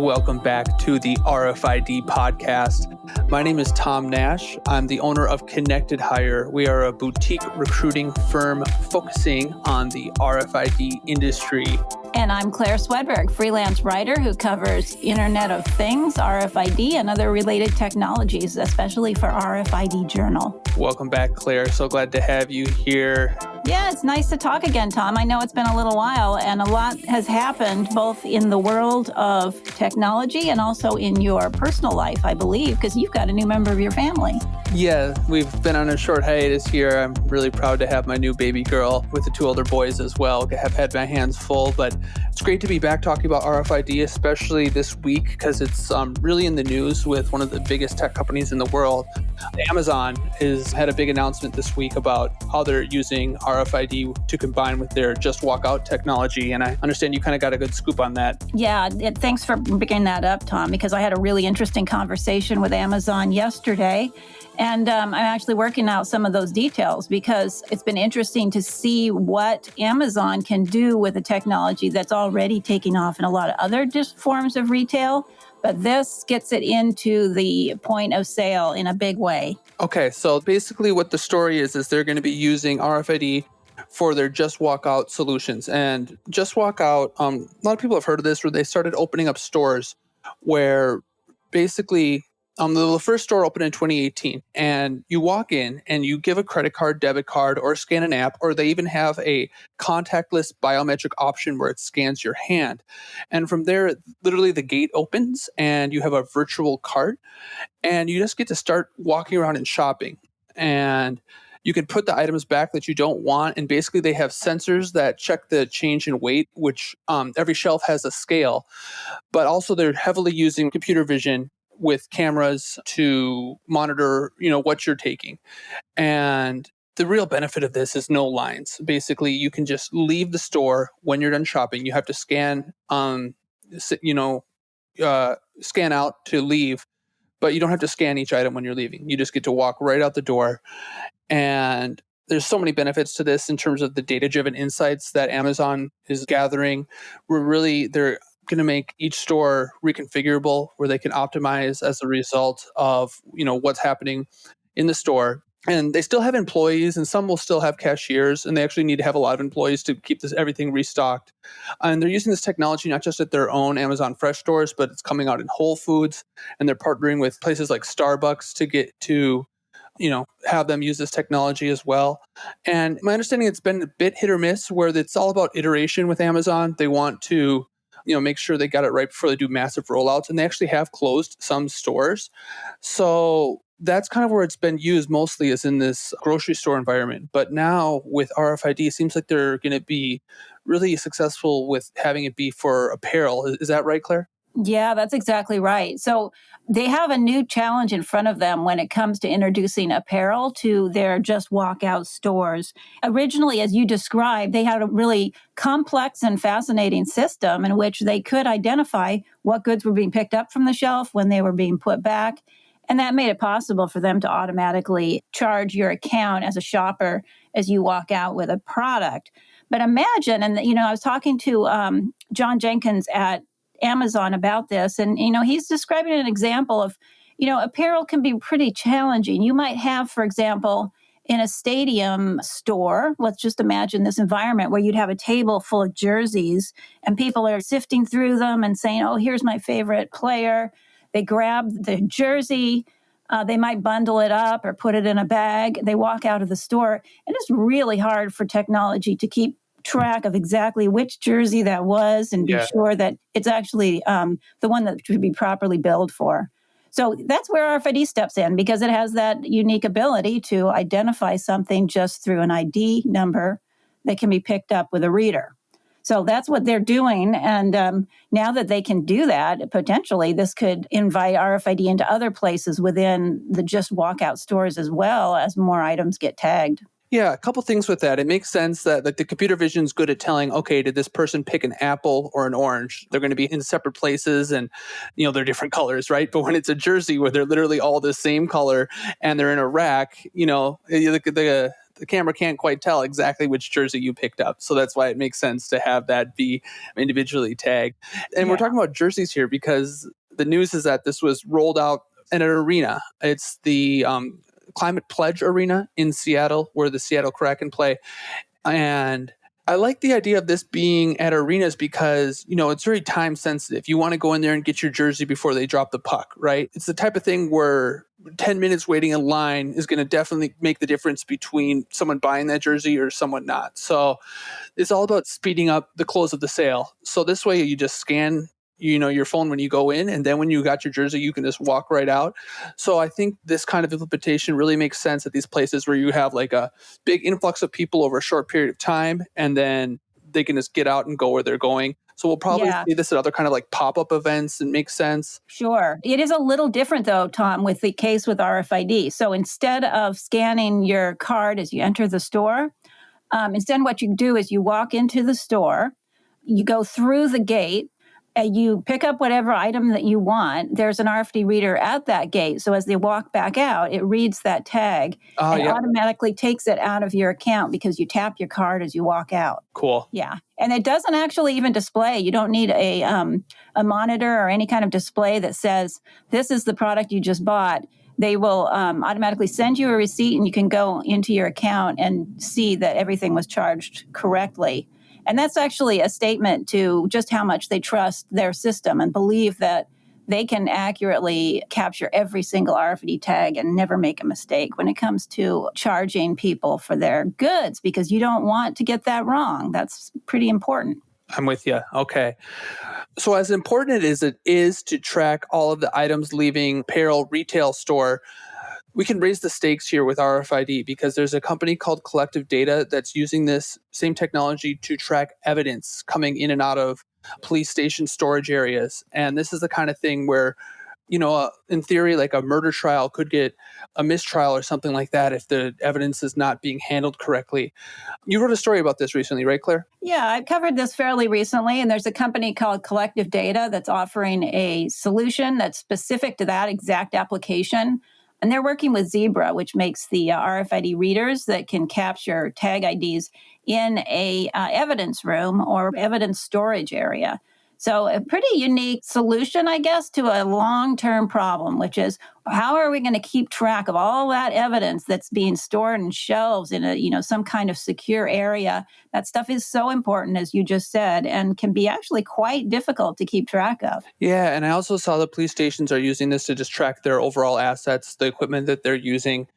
Welcome back to the RFID podcast. My name is Tom Nash. I'm the owner of Connected Hire. We are a boutique recruiting firm focusing on the RFID industry. And I'm Claire Swedberg, freelance writer who covers Internet of Things, RFID, and other related technologies, especially for RFID Journal. Welcome back, Claire. So glad to have you here. Yeah, it's nice to talk again, Tom. I know it's been a little while, and a lot has happened both in the world of technology and also in your personal life, I believe, because you've got a new member of your family. Yeah, we've been on a short hiatus here. I'm really proud to have my new baby girl with the two older boys as well. I have had my hands full, but it's great to be back talking about RFID, especially this week, because it's really in the news with one of the biggest tech companies in the world. Amazon has had a big announcement this week about how they're using RFID to combine with their Just Walk Out technology. And I understand you kind of got a good scoop on that. Yeah, thanks for bringing that up, Tom, because I had a really interesting conversation with Amazon yesterday. And I'm actually working out some of those details because it's been interesting to see what Amazon can do with a technology that's already taking off in a lot of other forms of retail. But this gets it into the point of sale in a big way. Okay, so basically what the story is they're going to be using RFID for their Just Walk Out solutions. And Just Walk Out, a lot of people have heard of this, where they started opening up stores where basically the first store opened in 2018, and you walk in and you give a credit card, debit card, or scan an app, or they even have a contactless biometric option where it scans your hand. And from there, literally the gate opens and you have a virtual cart, and you just get to start walking around and shopping. And you can put the items back that you don't want, and basically they have sensors that check the change in weight, which every shelf has a scale, but also they're heavily using computer vision with cameras to monitor, what you're taking. And the real benefit of this is no lines. Basically, you can just leave the store when you're done shopping. You have to scan, scan out to leave, but you don't have to scan each item when you're leaving. You just get to walk right out the door. And there's so many benefits to this in terms of the data-driven insights that Amazon is gathering. They're going to make each store reconfigurable, where they can optimize as a result of what's happening in the store. And they still have employees, and some will still have cashiers, and they actually need to have a lot of employees to keep everything restocked. And they're using this technology not just at their own Amazon Fresh stores, but it's coming out in Whole Foods, and they're partnering with places like Starbucks to get to have them use this technology as well. And my understanding, it's been a bit hit or miss, where it's all about iteration with Amazon. They want to make sure they got it right before they do massive rollouts, and they actually have closed some stores. So that's kind of where it's been used mostly, is in this grocery store environment. But now with RFID, it seems like they're going to be really successful with having it be for apparel. Is that right, Claire? Yeah, that's exactly right. So they have a new challenge in front of them when it comes to introducing apparel to their Just Walk Out stores. Originally, as you described, they had a really complex and fascinating system in which they could identify what goods were being picked up from the shelf when they were being put back. And that made it possible for them to automatically charge your account as a shopper as you walk out with a product. But imagine, and I was talking to John Jenkins at Amazon about this, and he's describing an example of apparel can be pretty challenging. You might have, for example, in a stadium store, let's just imagine this environment where you'd have a table full of jerseys and people are sifting through them and saying, oh, here's my favorite player. They grab the jersey, they might bundle it up or put it in a bag. They walk out of the store, and it's really hard for technology to keep track of exactly which jersey that was and be sure that it's actually the one that should be properly billed for. So that's where RFID steps in, because it has that unique ability to identify something just through an ID number that can be picked up with a reader. So that's what they're doing. And now that they can do that, potentially this could invite RFID into other places within the Just Walk Out stores, as well as more items get tagged. Yeah, a couple things with that. It makes sense that the computer vision is good at telling, okay, did this person pick an apple or an orange? They're going to be in separate places and, they're different colors, right? But when it's a jersey where they're literally all the same color and they're in a rack, the the camera can't quite tell exactly which jersey you picked up. So that's why it makes sense to have that be individually tagged. And we're talking about jerseys here because the news is that this was rolled out in an arena. It's the Climate Pledge Arena in Seattle, where the Seattle Kraken play. And I like the idea of this being at arenas because, it's very time sensitive. You want to go in there and get your jersey before they drop the puck, right? It's the type of thing where 10 minutes waiting in line is going to definitely make the difference between someone buying that jersey or someone not. So it's all about speeding up the close of the sale. So this way you just scan your phone when you go in, and then when you got your jersey, you can just walk right out. So I think this kind of implementation really makes sense at these places where you have like a big influx of people over a short period of time, and then they can just get out and go where they're going. So we'll probably see this at other kind of like pop-up events, and makes sense. Sure. It is a little different though, Tom, with the case with RFID. So instead of scanning your card as you enter the store, instead what you do is you walk into the store, you go through the gate, you pick up whatever item that you want. There's an RFID reader at that gate. So as they walk back out, it reads that tag and automatically takes it out of your account because you tap your card as you walk out. Cool. Yeah. And it doesn't actually even display. You don't need a monitor or any kind of display that says, this is the product you just bought. They will automatically send you a receipt, and you can go into your account and see that everything was charged correctly. And that's actually a statement to just how much they trust their system and believe that they can accurately capture every single RFID tag and never make a mistake when it comes to charging people for their goods, because you don't want to get that wrong. That's pretty important. I'm with you. Okay. So as important as it is to track all of the items leaving apparel retail store, we can raise the stakes here with RFID because there's a company called Collective Data that's using this same technology to track evidence coming in and out of police station storage areas. And this is the kind of thing where, in theory, like a murder trial could get a mistrial or something like that if the evidence is not being handled correctly. You wrote a story about this recently, right, Claire? Yeah, I covered this fairly recently, and there's a company called Collective Data that's offering a solution that's specific to that exact application. And they're working with Zebra, which makes the RFID readers that can capture tag IDs in a evidence room or evidence storage area. So a pretty unique solution, I guess, to a long-term problem, which is how are we going to keep track of all that evidence that's being stored in shelves in some kind of secure area? That stuff is so important, as you just said, and can be actually quite difficult to keep track of. Yeah, and I also saw the police stations are using this to just track their overall assets, the equipment that they're using,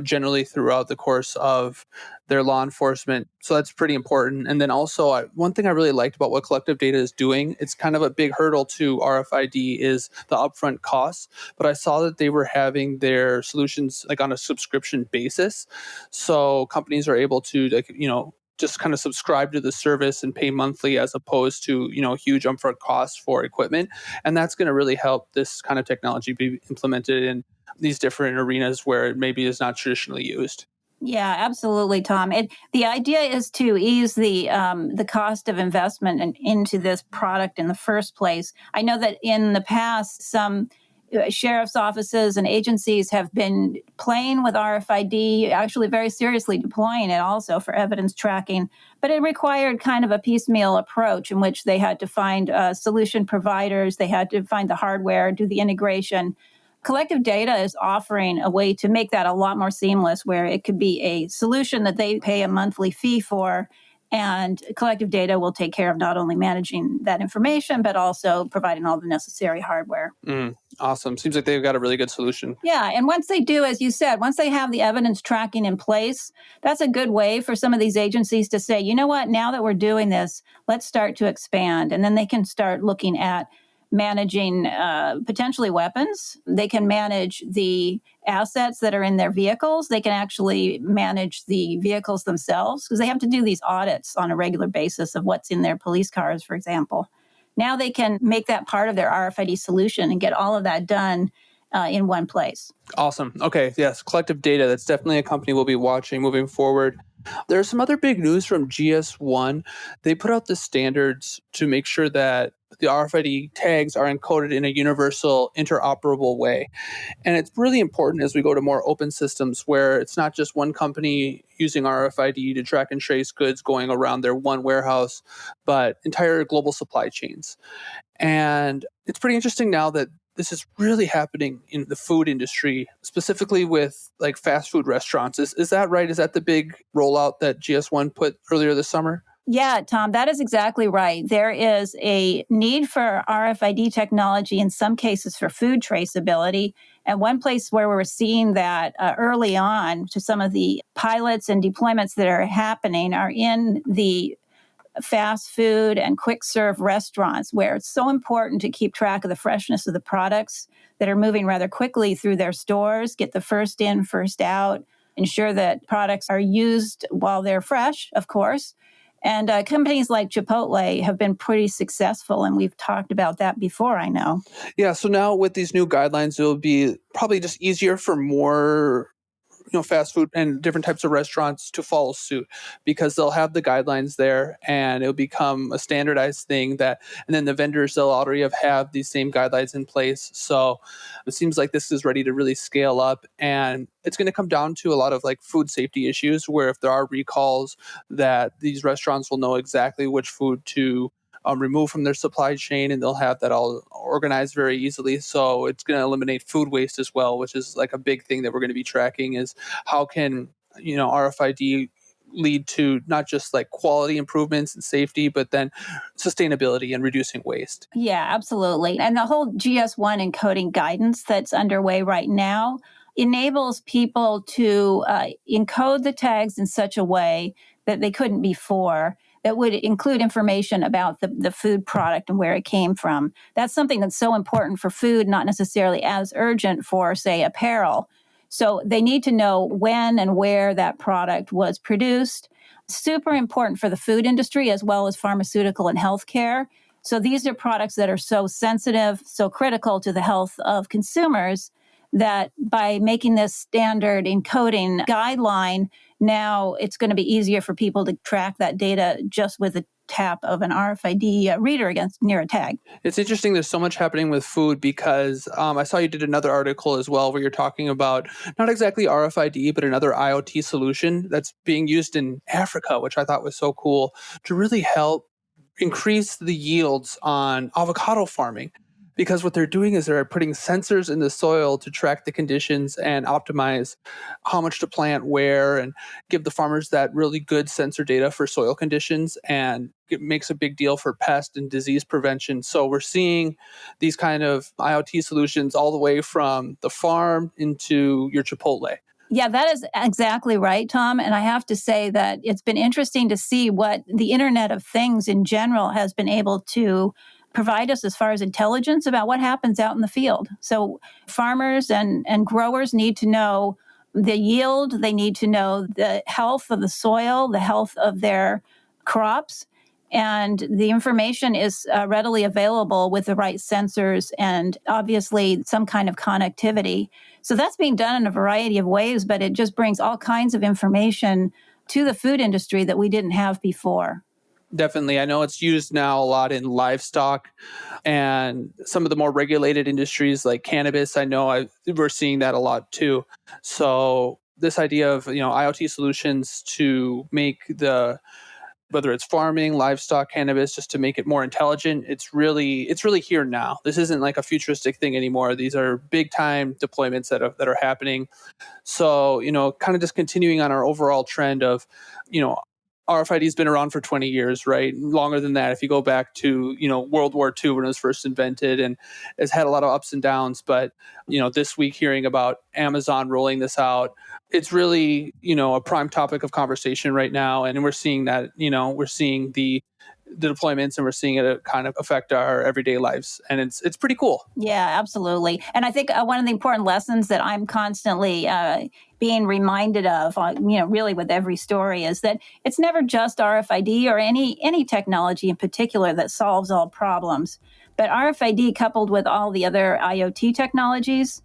generally throughout the course of their law enforcement. So that's pretty important. And then also, one thing I really liked about what Collective Data is doing, it's kind of a big hurdle to RFID, is the upfront costs. But I saw that they were having their solutions like on a subscription basis. So companies are able to, just kind of subscribe to the service and pay monthly as opposed to, huge upfront costs for equipment. And that's going to really help this kind of technology be implemented in these different arenas where it maybe is not traditionally used. Yeah, absolutely, Tom. The idea is to ease the cost of investment into this product in the first place. I know that in the past, some sheriff's offices and agencies have been playing with RFID, actually very seriously deploying it also for evidence tracking, but it required kind of a piecemeal approach in which they had to find solution providers, they had to find the hardware, do the integration. Collective Data is offering a way to make that a lot more seamless, where it could be a solution that they pay a monthly fee for, and Collective Data will take care of not only managing that information, but also providing all the necessary hardware. Awesome. Seems like they've got a really good solution. Yeah. And once they do, as you said, once they have the evidence tracking in place, that's a good way for some of these agencies to say, you know what, now that we're doing this, let's start to expand. And then they can start looking at managing potentially weapons. They can manage the assets that are in their vehicles. They can actually manage the vehicles themselves, because they have to do these audits on a regular basis of what's in their police cars, for example. Now they can make that part of their RFID solution and get all of that done in one place. Awesome. Okay. Yes. Collective Data. That's definitely a company we'll be watching moving forward. There's some other big news from GS1. They put out the standards to make sure that the RFID tags are encoded in a universal, interoperable way. And it's really important as we go to more open systems where it's not just one company using RFID to track and trace goods going around their one warehouse, but entire global supply chains. And it's pretty interesting now that this is really happening in the food industry, specifically with like fast food restaurants. Is that right? Is that the big rollout that GS1 put earlier this summer? Yeah, Tom, that is exactly right. There is a need for RFID technology in some cases for food traceability. And one place where we're seeing that early on to some of the pilots and deployments that are happening are in the fast food and quick serve restaurants, where it's so important to keep track of the freshness of the products that are moving rather quickly through their stores, get the first in, first out, ensure that products are used while they're fresh, of course. And companies like Chipotle have been pretty successful, and we've talked about that before, I know. Yeah, so now with these new guidelines, it'll be probably just easier for more fast food and different types of restaurants to follow suit because they'll have the guidelines there and it'll become a standardized thing and then the vendors, they'll already have these same guidelines in place. So it seems like this is ready to really scale up, and it's going to come down to a lot of like food safety issues where if there are recalls, that these restaurants will know exactly which food to remove from their supply chain, and they'll have that all organized very easily. So it's going to eliminate food waste as well, which is like a big thing that we're going to be tracking is how can RFID lead to not just like quality improvements and safety, but then sustainability and reducing waste. Yeah, absolutely. And the whole GS1 encoding guidance that's underway right now enables people to encode the tags in such a way that they couldn't before, that would include information about the food product and where it came from. That's something that's so important for food, not necessarily as urgent for, say, apparel. So they need to know when and where that product was produced. Super important for the food industry as well as pharmaceutical and healthcare. So these are products that are so sensitive, so critical to the health of consumers, that by making this standard encoding guideline, now it's going to be easier for people to track that data just with a tap of an RFID reader near a tag. It's interesting. There's so much happening with food because I saw you did another article as well where you're talking about not exactly RFID, but another IoT solution that's being used in Africa, which I thought was so cool to really help increase the yields on avocado farming. Because what they're doing is they're putting sensors in the soil to track the conditions and optimize how much to plant where and give the farmers that really good sensor data for soil conditions. And it makes a big deal for pest and disease prevention. So we're seeing these kind of IoT solutions all the way from the farm into your Chipotle. Yeah, that is exactly right, Tom. And I have to say that it's been interesting to see what the Internet of Things in general has been able to provide us as far as intelligence about what happens out in the field. So farmers and growers need to know the yield, they need to know the health of the soil, the health of their crops. And the information is readily available with the right sensors and obviously some kind of connectivity. So that's being done in a variety of ways, but it just brings all kinds of information to the food industry that we didn't have before. Definitely. I know it's used now a lot in livestock and some of the more regulated industries like cannabis. We're seeing that a lot too. So this idea of, IoT solutions to make whether it's farming, livestock, cannabis, just to make it more intelligent, it's really here now. This isn't like a futuristic thing anymore. These are big time deployments that are happening. So, kind of just continuing on our overall trend of, RFID's been around for 20 years, right? Longer than that, if you go back to, World War II when it was first invented, and it's had a lot of ups and downs. But, this week hearing about Amazon rolling this out, it's really, a prime topic of conversation right now. And we're seeing that, we're seeing the deployments and we're seeing it kind of affect our everyday lives. And it's pretty cool. Yeah, absolutely. And I think one of the important lessons that I'm constantly being reminded of, really with every story, is that it's never just RFID or any technology in particular that solves all problems. But RFID coupled with all the other IoT technologies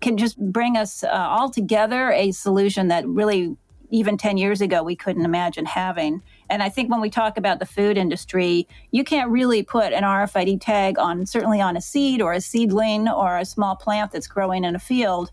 can just bring us all together a solution that really even 10 years ago we couldn't imagine having. And I think when we talk about the food industry, you can't really put an RFID tag on, certainly on a seed or a seedling or a small plant that's growing in a field.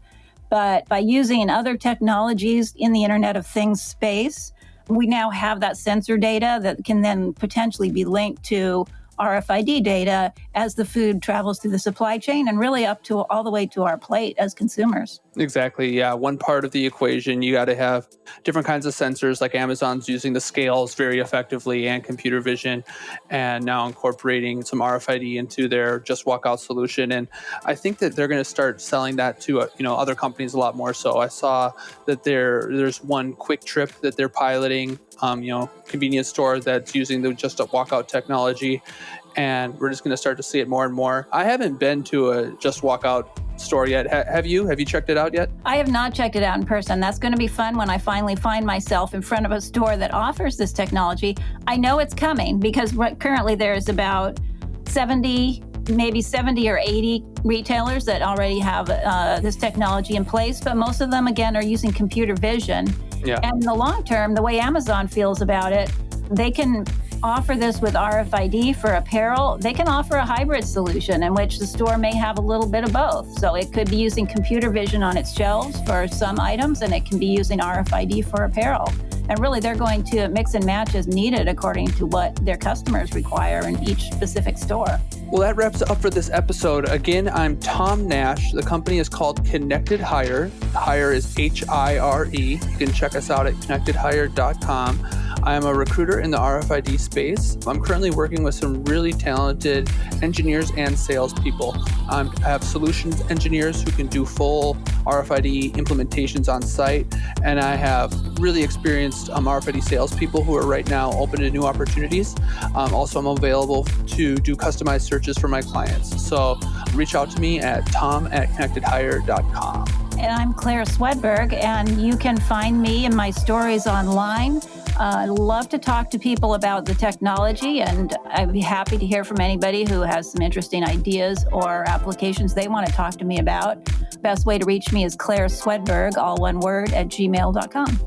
But by using other technologies in the Internet of Things space, we now have that sensor data that can then potentially be linked to RFID data as the food travels through the supply chain and really up to all the way to our plate as consumers. Exactly. Yeah. One part of the equation, you got to have different kinds of sensors, like Amazon's using the scales very effectively and computer vision, and now incorporating some RFID into their Just Walk Out solution. And I think that they're going to start selling that to other companies a lot more. So I saw that there's one Quick Trip that they're piloting, convenience store that's using the Just Walk Out technology. And we're just going to start to see it more and more. I haven't been to a Just Walk Out store yet. Have you? Have you checked it out yet? I have not checked it out in person. That's going to be fun when I finally find myself in front of a store that offers this technology. I know it's coming because currently there's about 70 or 80 retailers that already have this technology in place, but most of them, again, are using computer vision. Yeah. And in the long term, the way Amazon feels about it, they can offer this with RFID for apparel. They can offer a hybrid solution in which the store may have a little bit of both. So it could be using computer vision on its shelves for some items, and it can be using RFID for apparel. And really, they're going to mix and match as needed according to what their customers require in each specific store. Well, that wraps it up for this episode. Again, I'm Tom Nash. The company is called Connected Hire. Hire is HIRE. You can check us out at connectedhire.com. I am a recruiter in the RFID space. I'm currently working with some really talented engineers and salespeople. I have solutions engineers who can do full RFID implementations on site, and I have really experienced RFID salespeople who are right now open to new opportunities. Also, I'm available to do customized searches for my clients. So reach out to me at tom@connectedhire.com. And I'm Claire Swedberg, and you can find me and my stories online. I love to talk to people about the technology, and I'd be happy to hear from anybody who has some interesting ideas or applications they want to talk to me about. Best way to reach me is Claire Swedberg, all one word, @gmail.com.